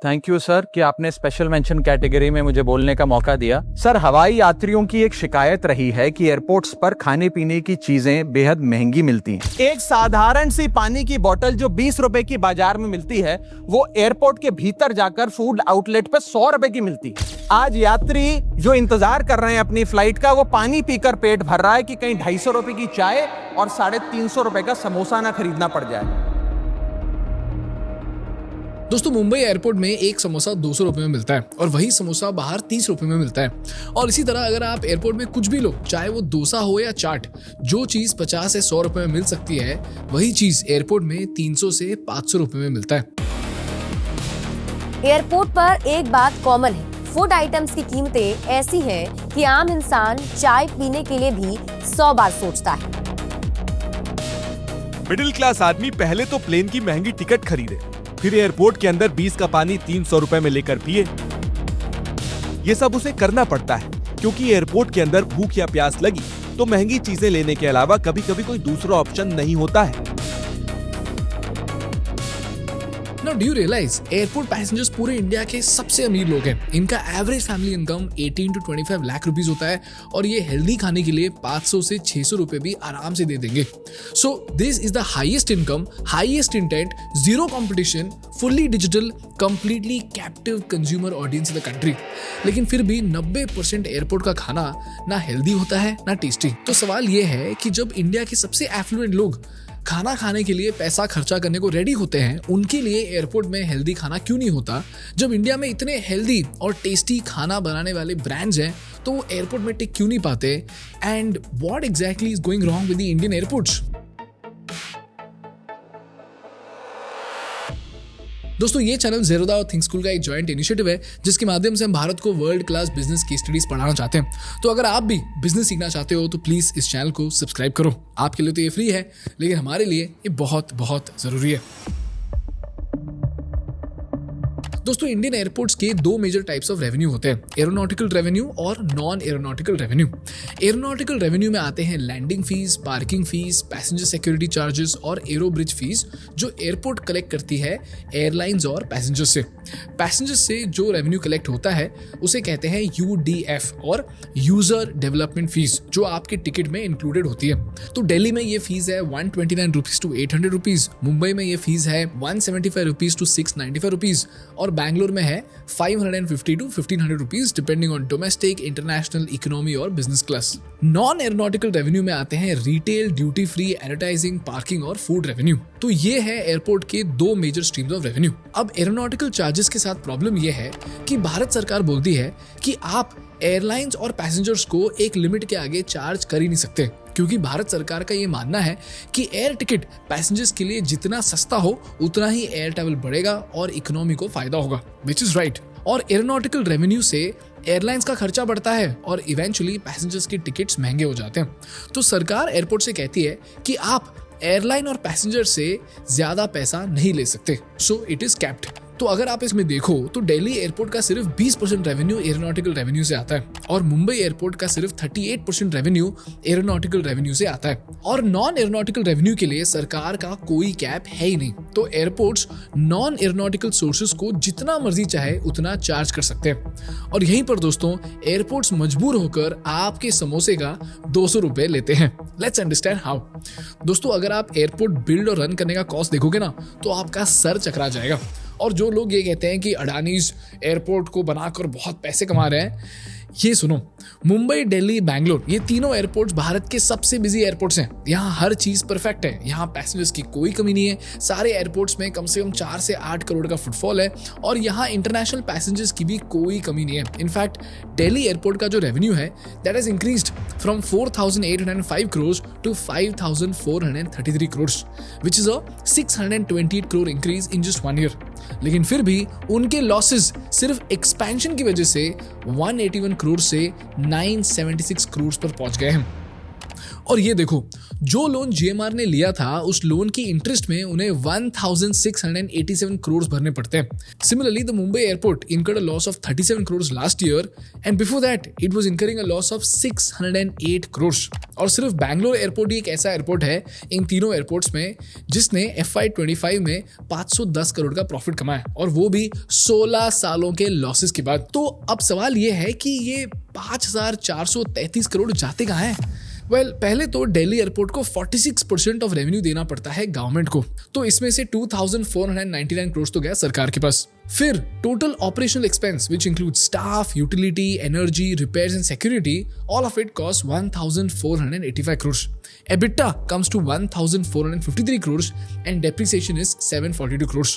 Thank you sir कि आपने special mention category में मुझे बोलने का मौका दिया। सर, हवाई यात्रियों की एक शिकायत रही है कि एयरपोर्ट्स पर खाने पीने की चीजें बेहद महंगी मिलती हैं। एक साधारण सी पानी की बोतल जो 20 रुपए की बाजार में मिलती है, वो एयरपोर्ट के भीतर जाकर फूड आउटलेट पे 100 रुपए की मिलती है। आज यात्री जो इंतजार कर रहे हैं अपनी फ्लाइट का, वो पानी पीकर पेट भर रहा है कि कहीं 250 रुपए की चाय और 350 रुपए का समोसा ना खरीदना पड़ जाए। दोस्तों, मुंबई एयरपोर्ट में एक समोसा 200 रुपए में मिलता है और वही समोसा बाहर 30 रुपए में मिलता है। और इसी तरह अगर आप एयरपोर्ट में कुछ भी लो, चाहे वो डोसा हो या चाट, जो चीज 50 से 100 रुपए में मिल सकती है, वही चीज एयरपोर्ट में 300 से 500 रुपए में मिलता है। एयरपोर्ट पर एक बात कॉमन है, फूड आइटम्स की कीमतें ऐसी हैं कि आम इंसान चाय पीने के लिए भी 100 बार सोचता है। मिडिल क्लास आदमी पहले तो प्लेन की महंगी टिकट खरीदे, फिर एयरपोर्ट के अंदर 20 का पानी 300 रुपए में लेकर पिए। ये सब उसे करना पड़ता है क्योंकि एयरपोर्ट के अंदर भूख या प्यास लगी तो महंगी चीजें लेने के अलावा कभी कभी कोई दूसरा ऑप्शन नहीं होता है। Now, do you realize airport passengers पूरे इंडिया के सबसे अमीर लोग हैं। इनका average family income 18 to 25 lakh rupees होता है और ये हेल्दी खाने के लिए 500 से 600 रुपए भी आराम से दे देंगे। So this is the highest income, highest intent, zero competition, fully digital, completely captive consumer audience in the country. लेकिन फिर भी 90% एयरपोर्ट का खाना ना हेल्दी होता है ना टेस्टी। तो सवाल ये है कि जब इंडिया के सबसे एफ्लुएंट लोग खाना खाने के लिए पैसा खर्चा करने को रेडी होते हैं, उनके लिए एयरपोर्ट में हेल्दी खाना क्यों नहीं होता? जब इंडिया में इतने हेल्दी और टेस्टी खाना बनाने वाले ब्रांड्स हैं, तो वो एयरपोर्ट में टिक क्यों नहीं पाते? And what exactly is going wrong with the Indian airports? दोस्तों, ये चैनल ज़ेरोदा और थिंक स्कूल का एक जॉइंट इनिशिएटिव है जिसके माध्यम से हम भारत को वर्ल्ड क्लास बिजनेस की स्टडीज पढ़ाना चाहते हैं। तो अगर आप भी बिजनेस सीखना चाहते हो तो प्लीज़ इस चैनल को सब्सक्राइब करो। आपके लिए तो ये फ्री है, लेकिन हमारे लिए ये बहुत बहुत ज़रूरी है। दोस्तों, इंडियन एयरपोर्ट्स के दो मेजर टाइप्स ऑफ रेवेन्यू होते हैं, एरोनॉटिकल रेवेन्यू और non aeronautical revenue. Aeronautical revenue में आते हैं landing fees, parking fees, passenger security charges और एरो ब्रिज फीस, जो एयरपोर्ट कलेक्ट करती है एयरलाइंस और पैसेंजर्स से। पैसेंजर्स से जो रेवेन्यू कलेक्ट होता है उसे कहते हैं UDF और यूजर डेवलपमेंट फीस, जो आपके टिकट में इंक्लूडेड होती है। तो दिल्ली में ये फीस है 129 रुपीज टू 800 रुपीज, मुंबई में ये फीस है 175 रुपीज टू 695 रुपीज और बैंगलोर में है 550 to 1500 rupees depending on domestic, international, economy और business class. Non aeronautical revenue में आते हैं retail, duty free, advertising, parking और फूड रेवेन्यू। तो ये है एयरपोर्ट के दो मेजर स्ट्रीम्स ऑफ रेवेन्यू। अब एरोनॉटिकल चार्जेस के साथ प्रॉब्लम यह है कि भारत सरकार बोलती है कि आप एयरलाइंस और पैसेंजर्स को एक लिमिट के आगे चार्ज कर ही नहीं सकते, क्योंकि भारत सरकार का ये मानना है कि एयर टिकट पैसेंजर्स के लिए जितना सस्ता हो उतना ही एयर ट्रैवल बढ़ेगा और इकोनॉमी को फायदा होगा, विच इज राइट। और एरोनॉटिकल रेवेन्यू से एयरलाइंस का खर्चा बढ़ता है और इवेंचुअली पैसेंजर्स के टिकट्स महंगे हो जाते हैं। तो सरकार एयरपोर्ट से कहती है कि आप एयरलाइन और पैसेंजर से ज्यादा पैसा नहीं ले सकते, सो इट इज कैप्ड। तो अगर आप इसमें देखो तो दिल्ली एयरपोर्ट का सिर्फ 20% रेवेन्यू एरोनॉटिकल रेवेन्यू से आता है और मुंबई एयरपोर्ट का सिर्फ 38% रेवेन्यू एरोनॉटिकल रेवेन्यू से आता है। और नॉन एरोनॉटिकल रेवेन्यू के लिए सरकार का कोई कैप है ही नहीं, तो एयरपोर्ट्स नॉन एरोनॉटिकल सोर्सेज को जितना मर्जी चाहे उतना चार्ज कर सकते हैं। और यहीं पर दोस्तों एयरपोर्ट्स मजबूर होकर आपके समोसे का 200 रुपए लेते हैं। Let's understand how. दोस्तों, अगर आप एयरपोर्ट बिल्ड और रन करने का कॉस्ट देखोगे ना तो आपका सर चकरा जाएगा। और जो लोग ये कहते हैं कि अडानीज एयरपोर्ट को बनाकर बहुत पैसे कमा रहे हैं, ये सुनो, मुंबई, दिल्ली, बैंगलोर, ये तीनों एयरपोर्ट्स भारत के सबसे बिजी एयरपोर्ट्स हैं। यहाँ हर चीज परफेक्ट है, यहाँ पैसेंजर्स की कोई कमी नहीं है। सारे एयरपोर्ट्स में कम से कम 4 से 8 करोड़ का फुटफॉल है और यहाँ इंटरनेशनल पैसेंजर्स की भी कोई कमी नहीं है। इनफैक्ट दिल्ली एयरपोर्ट का जो रेवेन्यू है that is increased from 4,805 crore to 5,433 crore, which is a 628 crore increase in just 1 year. लेकिन फिर भी उनके लॉसेस सिर्फ एक्सपेंशन की वजह से 181 करोड़ से 976 करोड़ पर पहुंच गए हैं। और ये देखो, जो लोन जीएमआर ने लिया था उस लोन की इंटरेस्ट में उन्हें 1687 करोड़ भरने पड़ते हैं. Similarly, the Mumbai airport incurred a loss of 37 crores last year and before that it was incurring a loss of 608 crores. और सिर्फ बैंगलोर एयरपोर्ट ही एक ऐसा एयरपोर्ट है इन तीनों एयरपोर्ट्स में जिसने FY25 में 510 करोड़ का प्रॉफिट कमाया और वो भी 16 सालों के लॉसेस के बाद. तो अब सवाल ये है कि ये 5433 करोड़ जाते कहाँ हैं? पहले तो दिल्ली एयरपोर्ट को 46% ऑफ रेवेन्यू देना पड़ता है गवर्नमेंट को, तो इसमें से 2499 करोड़ तो गया सरकार के पास. फिर total operational expense which include staff, utility, energy, repairs and security, all of it cost 1485 crore. EBITDA comes to 1453 crores and depreciation is 742 crores.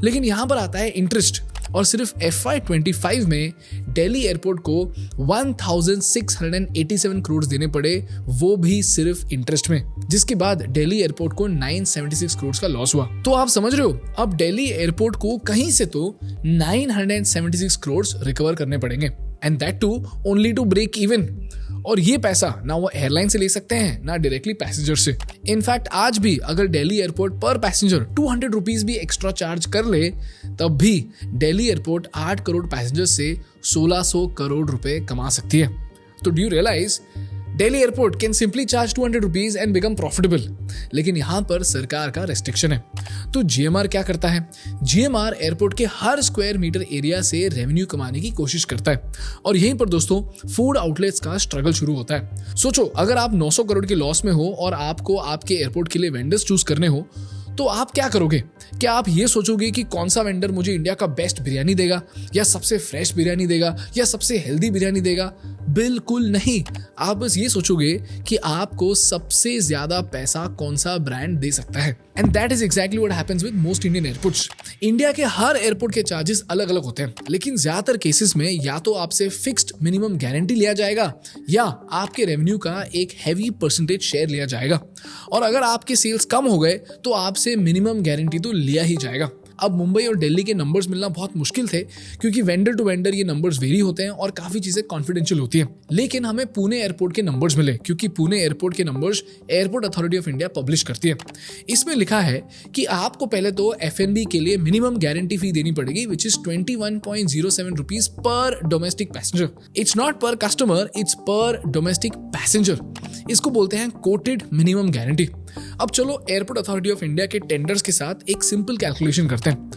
लेकिन यहाँ पर आता है इंटरेस्ट और सिर्फ FY25 में दिल्ली एयरपोर्ट को 1687 करोड़ देने पड़े, वो भी सिर्फ इंटरेस्ट में, जिसके बाद दिल्ली एयरपोर्ट को 976 करोड़ का लॉस हुआ. तो आप समझ रहे हो अब दिल्ली एयरपोर्ट को कहीं से तो 976 करोड़ रिकवर करने पड़ेंगे and that too only to break even. और ये पैसा ना वो एयरलाइन से ले सकते हैं ना डायरेक्टली पैसेंजर से. इनफैक्ट आज भी अगर दिल्ली एयरपोर्ट पर पैसेंजर 200 रुपीज भी एक्स्ट्रा चार्ज कर ले तब भी दिल्ली एयरपोर्ट 8 करोड़ पैसेंजर से 1600 करोड़ रुपए कमा सकती है. तो do you realise Delhi airport can simply charge 200 rupees and become profitable. लेकिन यहां पर सरकार का रेस्ट्रिक्शन है. तो जीएमआर क्या करता है? जीएमआर एयरपोर्ट के हर स्क्वायर मीटर एरिया से रेवेन्यू कमाने की कोशिश करता है और यहीं पर दोस्तों फूड आउटलेट्स का स्ट्रगल शुरू होता है. सोचो अगर आप 900 करोड़ के लॉस में हो और आपको आपके एयरपोर्ट के लिए वेंडर्स चूज करने हो तो आप क्या करोगे? क्या आप ये सोचोगे कि कौन सा वेंडर मुझे इंडिया का बेस्ट बिरयानी देगा या सबसे फ्रेश बिरयानी देगा या सबसे हेल्दी बिरयानी देगा? बिल्कुल नहीं. आप बस ये सोचोगे कि आपको सबसे ज्यादा पैसा कौन सा ब्रांड दे सकता है. And that is exactly what happens with most Indian airports. India के हर एयरपोर्ट के चार्जेस अलग अलग होते हैं, लेकिन ज्यादातर केसेस में या तो आपसे फिक्स्ड मिनिमम गारंटी लिया जाएगा या आपके रेवेन्यू का एक हैवी परसेंटेज शेयर लिया जाएगा. और अगर आपके सेल्स कम हो गए तो आपसे मिनिमम गारंटी तो लिया ही जाएगा. अब मुंबई और दिल्ली के नंबर्स मिलना बहुत मुश्किल थे क्योंकि वेंडर टू वेंडर ये नंबर्स वेरी होते हैं और काफी चीजें कॉन्फिडेंशियल होती हैं. लेकिन हमें पुणे एयरपोर्ट के नंबर्स मिले क्योंकि पुणे एयरपोर्ट के numbers airport authority of India publish करती है. इसमें लिखा है कि आपको पहले तो F&B के लिए मिनिमम गारंटी फी देनी पड़ेगी which is 21.07 rupees per domestic passenger. It's not पर कस्टमर, इट्स पर डोमेस्टिक पैसेंजर. इसको बोलते हैं कोटेड मिनिमम गारंटी. अब चलो एयरपोर्ट अथॉरिटी ऑफ इंडिया के टेंडर्स के साथ एक सिंपल कैलकुलेशन करते हैं.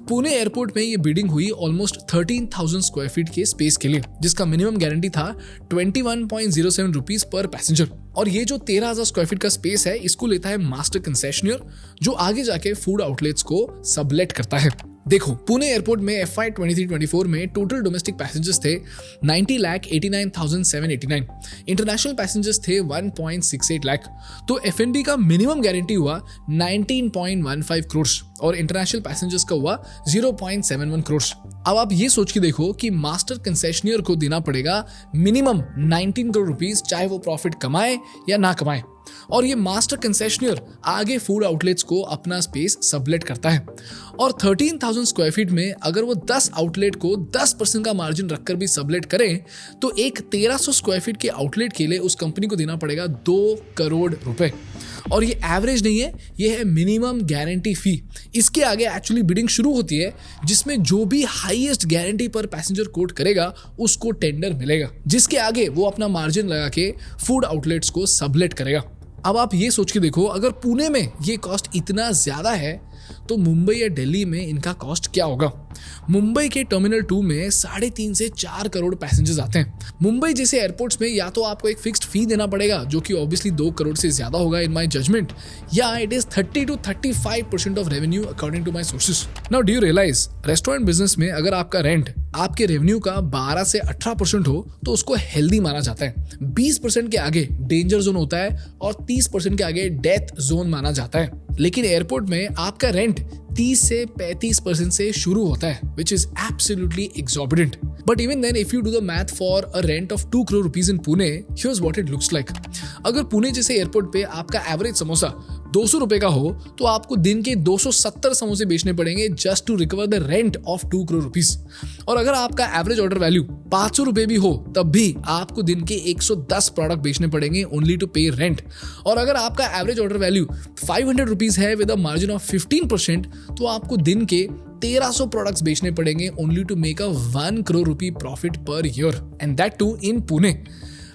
पुणे एयरपोर्ट में ये बिडिंग हुई ऑलमोस्ट 13,000 स्क्वायर फीट के स्पेस के लिए जिसका मिनिमम गारंटी था 21.07 रुपीज पर पैसेंजर. और ये जो 13,000 स्क्वायर फीट का स्पेस है इसको लेता है मास्टर कंसेशनियर जो आगे जाके फूड आउटलेट्स को सबलेट करता है. देखो पुणे एयरपोर्ट में FY23-24 में टोटल डोमेस्टिक पैसेंजर्स थे 90,89,789. इंटरनेशनल पैसेंजर्स थे 1.68 लाख. तो F&B का मिनिमम गारंटी हुआ 19.15 करोड़ और इंटरनेशनल पैसेंजर्स का हुआ 0.71 करोड़. अब आप ये सोच के देखो कि मास्टर कंसेशनियर को देना पड़ेगा मिनिमम 19 करोड़ रुपीस चाहे वो प्रॉफिट कमाए या ना कमाए. और ये मास्टर कंसेशनियर आगे फूड आउटलेट्स को अपना स्पेस सबलेट करता है. और 13,000 स्क्वायर फीट में अगर वो 10 आउटलेट को 10% का मार्जिन रखकर भी सबलेट करें तो एक 1300 स्क्वायर फीट के आउटलेट के लिए उस कंपनी को देना पड़ेगा 2 करोड़ रुपए. और ये एवरेज नहीं है, ये है मिनिमम गारंटी फी. इसके आगे एक्चुअली बिडिंग शुरू होती है जिसमें जो भी हाईएस्ट गारंटी पर पैसेंजर कोट करेगा उसको टेंडर मिलेगा जिसके आगे वो अपना मार्जिन लगा के फूड आउटलेट्स को सबलेट करेगा. अब आप ये सोच के देखो अगर पुणे में ये कॉस्ट इतना ज्यादा है तो मुंबई या दिल्ली में इनका कॉस्ट क्या होगा? मुंबई के टर्मिनल 2 में 3.5 से 4 करोड़ पैसेंजर्स आते हैं. मुंबई जैसे एयरपोर्ट्स में या तो आपको एक फिक्स्ड फी देना पड़ेगा जो कि ऑब्वियसली 2 करोड़ से ज्यादा होगा इन माय जजमेंट, या it is 30 to 35% of revenue according to my sources. Now do you realise restaurant business में अगर आपका रेंट आपके रेवेन्यू का 12 से 18% हो तो उसको हेल्दी माना जाता है. 20% के आगे डेंजर जोन होता है और 30% के आगे डेथ जोन माना जाता है. लेकिन एयरपोर्ट में आपका रेंट 30 से 35% से शुरू होता है which is absolutely exorbitant. But even then if you do the math for a rent of 2 crore rupees in Pune, here's what it looks like. अगर पुणे जैसे एयरपोर्ट पे आपका एवरेज समोसा 200 रुपए का हो तो आपको दिन के 270 समोसे बेचने पड़ेंगे just to recover the rent of 2 crore rupees. और अगर आपका एवरेज ऑर्डर वैल्यू 500 रुपए भी हो तब भी आपको दिन के 110 प्रोडक्ट बेचने पड़ेंगे ओनली टू पे रेंट। और अगर आपका एवरेज ऑर्डर वैल्यू 500 रुपीज है विद अ मार्जिन ऑफ 15%, तो आपको दिन के 1300 प्रोडक्ट्स बेचने पड़ेंगे only to make a 1 crore rupee profit per year, and that too in Pune.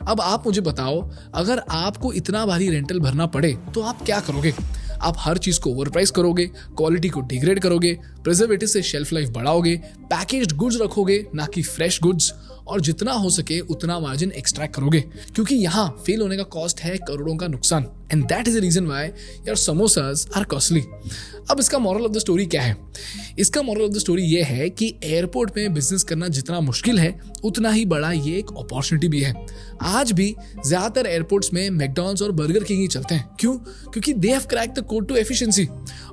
अब आप मुझे बताओ, अगर आपको इतना भारी रेंटल भरना पड़े तो आप क्या करोगे? आप हर चीज को ओवरप्राइस करोगे, क्वालिटी को डिग्रेड करोगे, प्रिजर्वेटिव से शेल्फ लाइफ बढ़ाओगे, पैकेज्ड गुड्स रखोगे ना कि फ्रेश गुड्स, और जितना हो सके उतना मार्जिन एक्सट्रैक्ट करोगे, क्योंकि यहाँ फेल होने का कॉस्ट है करोड़ों का नुकसान, and that is the reason why your samosas are costly. अब इसका मॉरल ऑफ द स्टोरी क्या है? इसका मॉरल ऑफ द स्टोरी ये है कि एयरपोर्ट में बिजनेस करना जितना मुश्किल है उतना ही बड़ा ये एक अपॉर्चुनिटी भी है। आज भी ज्यादातर एयरपोर्ट्स में मैकडॉनल्ड्स और बर्गर किंग ही चलते हैं। क्यों? क्योंकि they have cracked the code to efficiency.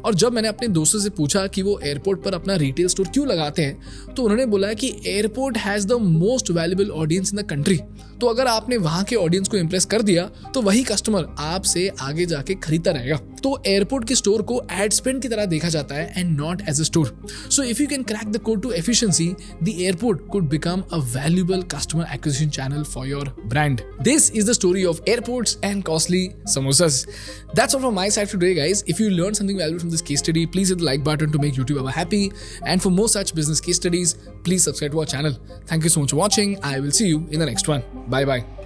और जब मैंने अपने दोस्तों से पूछा कि वो एयरपोर्ट पर अपना रिटेल स्टोर क्यों लगाते हैं, तो उन्होंने बोला कि airport has the most valuable audience in the country. तो अगर आपने वहां के ऑडियंस को इंप्रेस कर दिया तो वही कस्टमर आपसे आगे जाके खरीदता रहेगा। तो एयरपोर्ट के स्टोर को एड स्पेंड की तरह देखा जाता है and not as a store. So if you can crack the code to efficiency, the airport could become a valuable customer acquisition channel for your brand. This is the story of airports and costly samosas. That's all from my side today, guys. If you learned something valuable from this case study, please hit the like button to make YouTube ever happy. And for more such business case studies, please subscribe to our channel. Thank you so much for watching. I will see you in the next one. Bye bye.